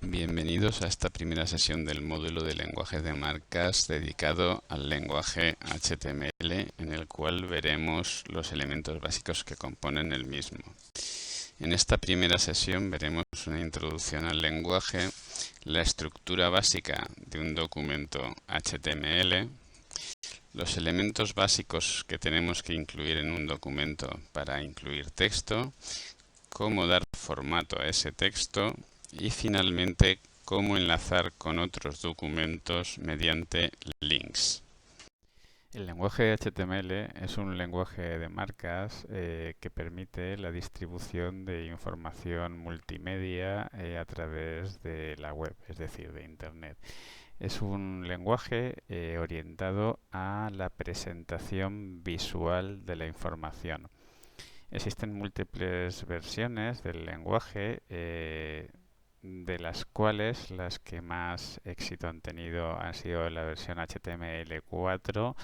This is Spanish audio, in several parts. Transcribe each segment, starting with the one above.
Bienvenidos a esta primera sesión del módulo de lenguajes de marcas dedicado al lenguaje HTML, en el cual veremos los elementos básicos que componen el mismo. En esta primera sesión veremos una introducción al lenguaje, la estructura básica de un documento HTML, los elementos básicos que tenemos que incluir en un documento para incluir texto, cómo dar formato a ese texto y finalmente cómo enlazar con otros documentos mediante links. El lenguaje HTML es un lenguaje de marcas que permite la distribución de información multimedia a través de la web, es decir, de Internet. Es un lenguaje orientado a la presentación visual de la información. Existen múltiples versiones del lenguaje, de las cuales las que más éxito han tenido han sido la versión HTML4,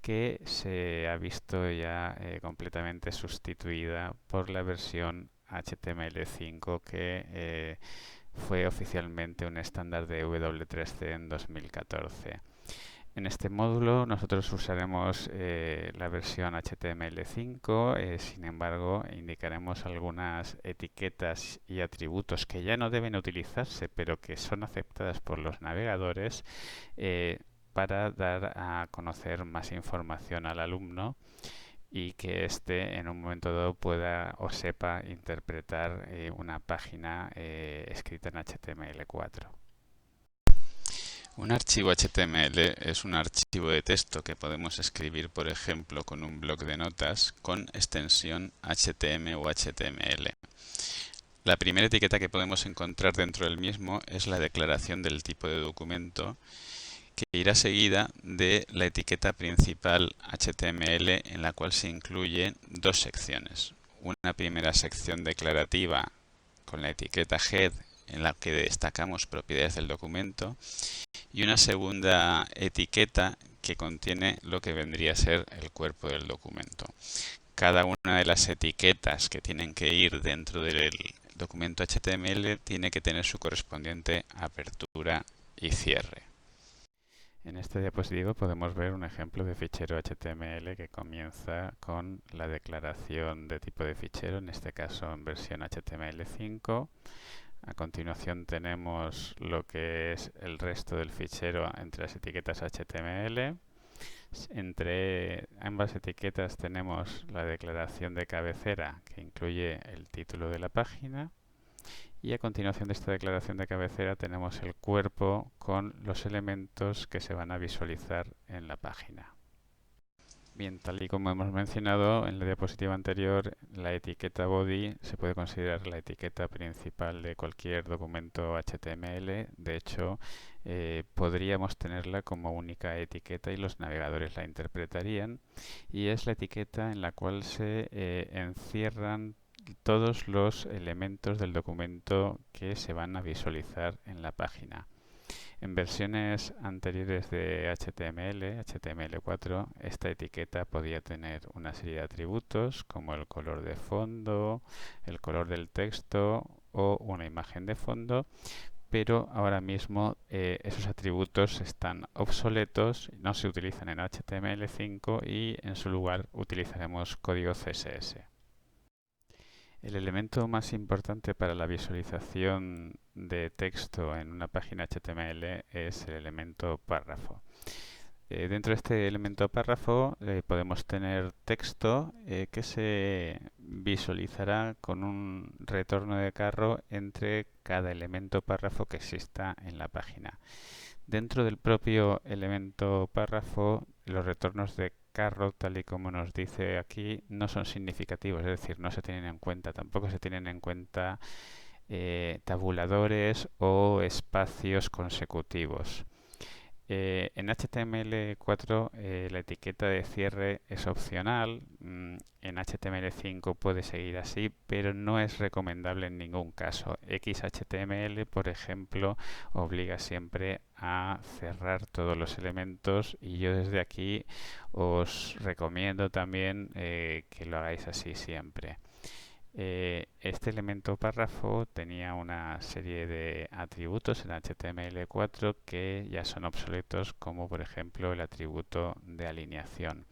que se ha visto ya completamente sustituida por la versión HTML5, que fue oficialmente un estándar de W3C en 2014. En este módulo nosotros usaremos la versión HTML5, sin embargo indicaremos algunas etiquetas y atributos que ya no deben utilizarse pero que son aceptadas por los navegadores para dar a conocer más información al alumno y que éste en un momento dado pueda o sepa interpretar una página escrita en HTML4. Un archivo HTML es un archivo de texto que podemos escribir, por ejemplo, con un bloc de notas con extensión HTML o HTML. La primera etiqueta que podemos encontrar dentro del mismo es la declaración del tipo de documento, que irá seguida de la etiqueta principal HTML, en la cual se incluyen dos secciones. Una primera sección declarativa con la etiqueta head, en la que destacamos propiedades del documento, y una segunda etiqueta que contiene lo que vendría a ser el cuerpo del documento. Cada una de las etiquetas que tienen que ir dentro del documento HTML tiene que tener su correspondiente apertura y cierre. En este diapositivo podemos ver un ejemplo de fichero HTML que comienza con la declaración de tipo de fichero, en este caso en versión HTML5. A continuación tenemos lo que es el resto del fichero entre las etiquetas HTML. Entre ambas etiquetas tenemos la declaración de cabecera, que incluye el título de la página. Y a continuación de esta declaración de cabecera tenemos el cuerpo con los elementos que se van a visualizar en la página. Bien, tal y como hemos mencionado en la diapositiva anterior, la etiqueta body se puede considerar la etiqueta principal de cualquier documento HTML. De hecho, podríamos tenerla como única etiqueta y los navegadores la interpretarían. Y es la etiqueta en la cual se encierran todos los elementos del documento que se van a visualizar en la página. En versiones anteriores de HTML, HTML4, esta etiqueta podía tener una serie de atributos como el color de fondo, el color del texto o una imagen de fondo, pero ahora mismo esos atributos están obsoletos, no se utilizan en HTML5 y en su lugar utilizaremos código CSS. El elemento más importante para la visualización de texto en una página HTML es el elemento párrafo. Dentro de este elemento párrafo podemos tener texto que se visualizará con un retorno de carro entre cada elemento párrafo que exista en la página. Dentro del propio elemento párrafo, los retornos de carro, tal y como nos dice aquí, no son significativos, es decir, no se tienen en cuenta, tampoco se tienen en cuenta tabuladores o espacios consecutivos. En HTML4 la etiqueta de cierre es opcional. En HTML5 puede seguir así, pero no es recomendable en ningún caso. XHTML, por ejemplo, obliga siempre a cerrar todos los elementos y yo desde aquí os recomiendo también que lo hagáis así siempre. Este elemento párrafo tenía una serie de atributos en HTML4 que ya son obsoletos, como por ejemplo el atributo de alineación.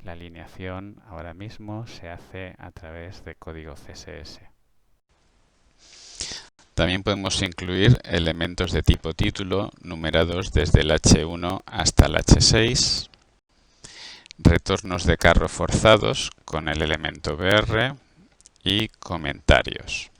La alineación ahora mismo se hace a través de código CSS. También podemos incluir elementos de tipo título numerados desde el H1 hasta el H6, retornos de carro forzados con el elemento BR y comentarios.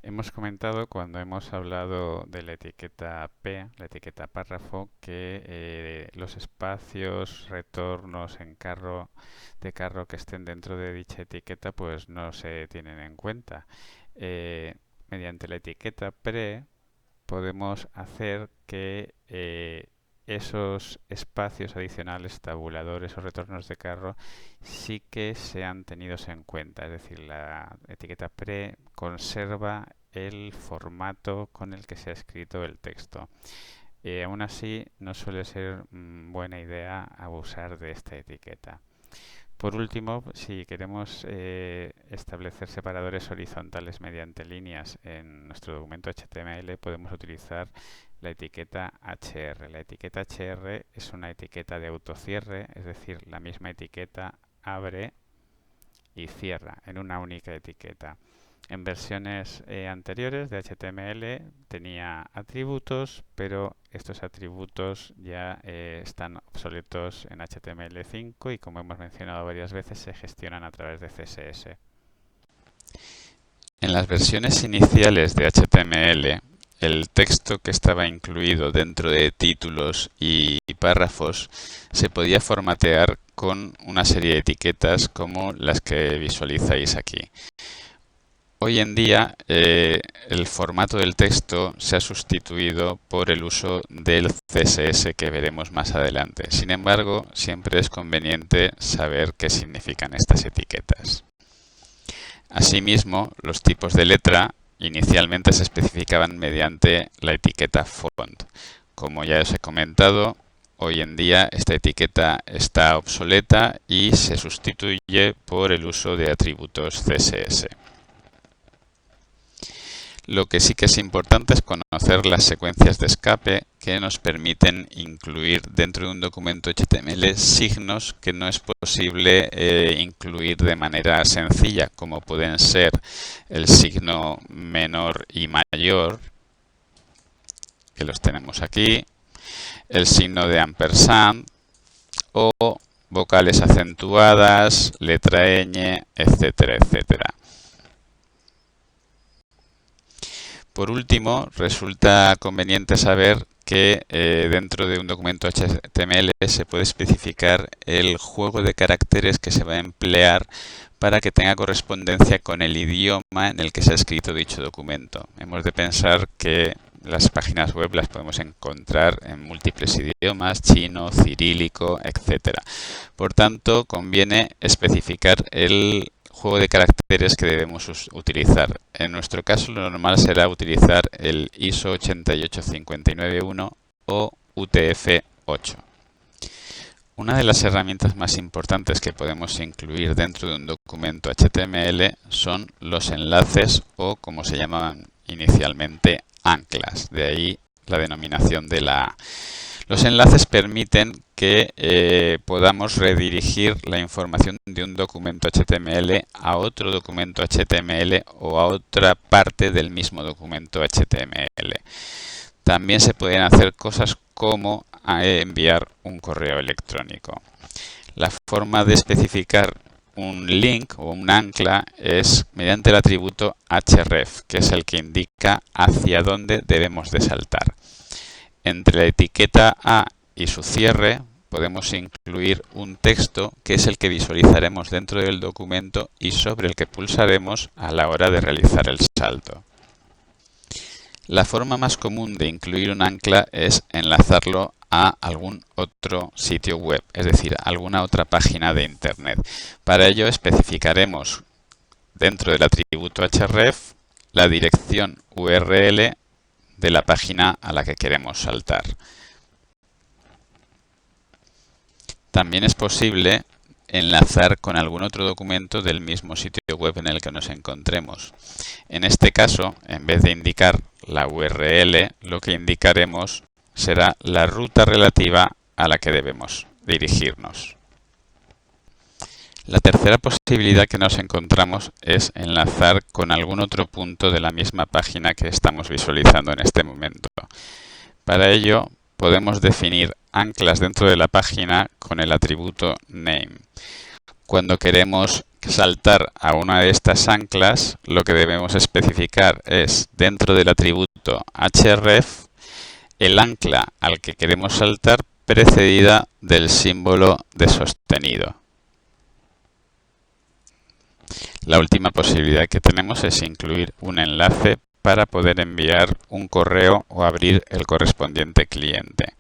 Hemos comentado cuando hemos hablado de la etiqueta P, la etiqueta párrafo, que los espacios, retornos de carro que estén dentro de dicha etiqueta pues no se tienen en cuenta. Mediante la etiqueta pre podemos hacer que esos espacios adicionales, tabuladores o retornos de carro, sí que sean tenidos en cuenta. Es decir, la etiqueta pre conserva el formato con el que se ha escrito el texto. Aún así, no suele ser buena idea abusar de esta etiqueta. Por último, si queremos establecer separadores horizontales mediante líneas en nuestro documento HTML, podemos utilizar la etiqueta HR. La etiqueta HR es una etiqueta de autocierre, es decir, la misma etiqueta abre y cierra en una única etiqueta. En versiones anteriores de HTML tenía atributos, pero estos atributos ya están obsoletos en HTML5 y, como hemos mencionado varias veces, se gestionan a través de CSS. En las versiones iniciales de HTML, el texto que estaba incluido dentro de títulos y párrafos se podía formatear con una serie de etiquetas como las que visualizáis aquí. Hoy en día el formato del texto se ha sustituido por el uso del CSS que veremos más adelante. Sin embargo, siempre es conveniente saber qué significan estas etiquetas. Asimismo, los tipos de letra inicialmente se especificaban mediante la etiqueta font. Como ya os he comentado, hoy en día esta etiqueta está obsoleta y se sustituye por el uso de atributos CSS. Lo que sí que es importante es conocer las secuencias de escape que nos permiten incluir dentro de un documento HTML signos que no es posible incluir de manera sencilla, como pueden ser el signo menor y mayor, que los tenemos aquí, el signo de ampersand o vocales acentuadas, letra ñ, etcétera, etcétera. Por último, resulta conveniente saber que dentro de un documento HTML se puede especificar el juego de caracteres que se va a emplear para que tenga correspondencia con el idioma en el que se ha escrito dicho documento. Hemos de pensar que las páginas web las podemos encontrar en múltiples idiomas, chino, cirílico, etc. Por tanto, conviene especificar el juego de caracteres que debemos utilizar. En nuestro caso, lo normal será utilizar el ISO 88591 o UTF-8. Una de las herramientas más importantes que podemos incluir dentro de un documento HTML son los enlaces o, como se llamaban inicialmente, anclas. De ahí la denominación de la A. Los enlaces permiten que podamos redirigir la información de un documento HTML a otro documento HTML o a otra parte del mismo documento HTML. También se pueden hacer cosas como enviar un correo electrónico. La forma de especificar un link o un ancla es mediante el atributo href, que es el que indica hacia dónde debemos de saltar. Entre la etiqueta A y su cierre podemos incluir un texto que es el que visualizaremos dentro del documento y sobre el que pulsaremos a la hora de realizar el salto. La forma más común de incluir un ancla es enlazarlo a algún otro sitio web, es decir, alguna otra página de Internet. Para ello especificaremos dentro del atributo href la dirección URL de la página a la que queremos saltar. También es posible enlazar con algún otro documento del mismo sitio web en el que nos encontremos. En este caso, en vez de indicar la URL, lo que indicaremos será la ruta relativa a la que debemos dirigirnos. La tercera posibilidad que nos encontramos es enlazar con algún otro punto de la misma página que estamos visualizando en este momento. Para ello, podemos definir anclas dentro de la página con el atributo name. Cuando queremos saltar a una de estas anclas, lo que debemos especificar es, dentro del atributo href, el ancla al que queremos saltar precedida del símbolo de sostenido. La última posibilidad que tenemos es incluir un enlace para poder enviar un correo o abrir el correspondiente cliente.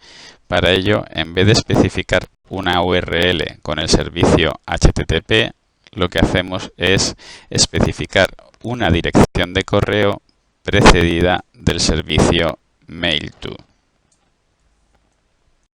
Para ello, en vez de especificar una URL con el servicio HTTP, lo que hacemos es especificar una dirección de correo precedida del servicio mail to.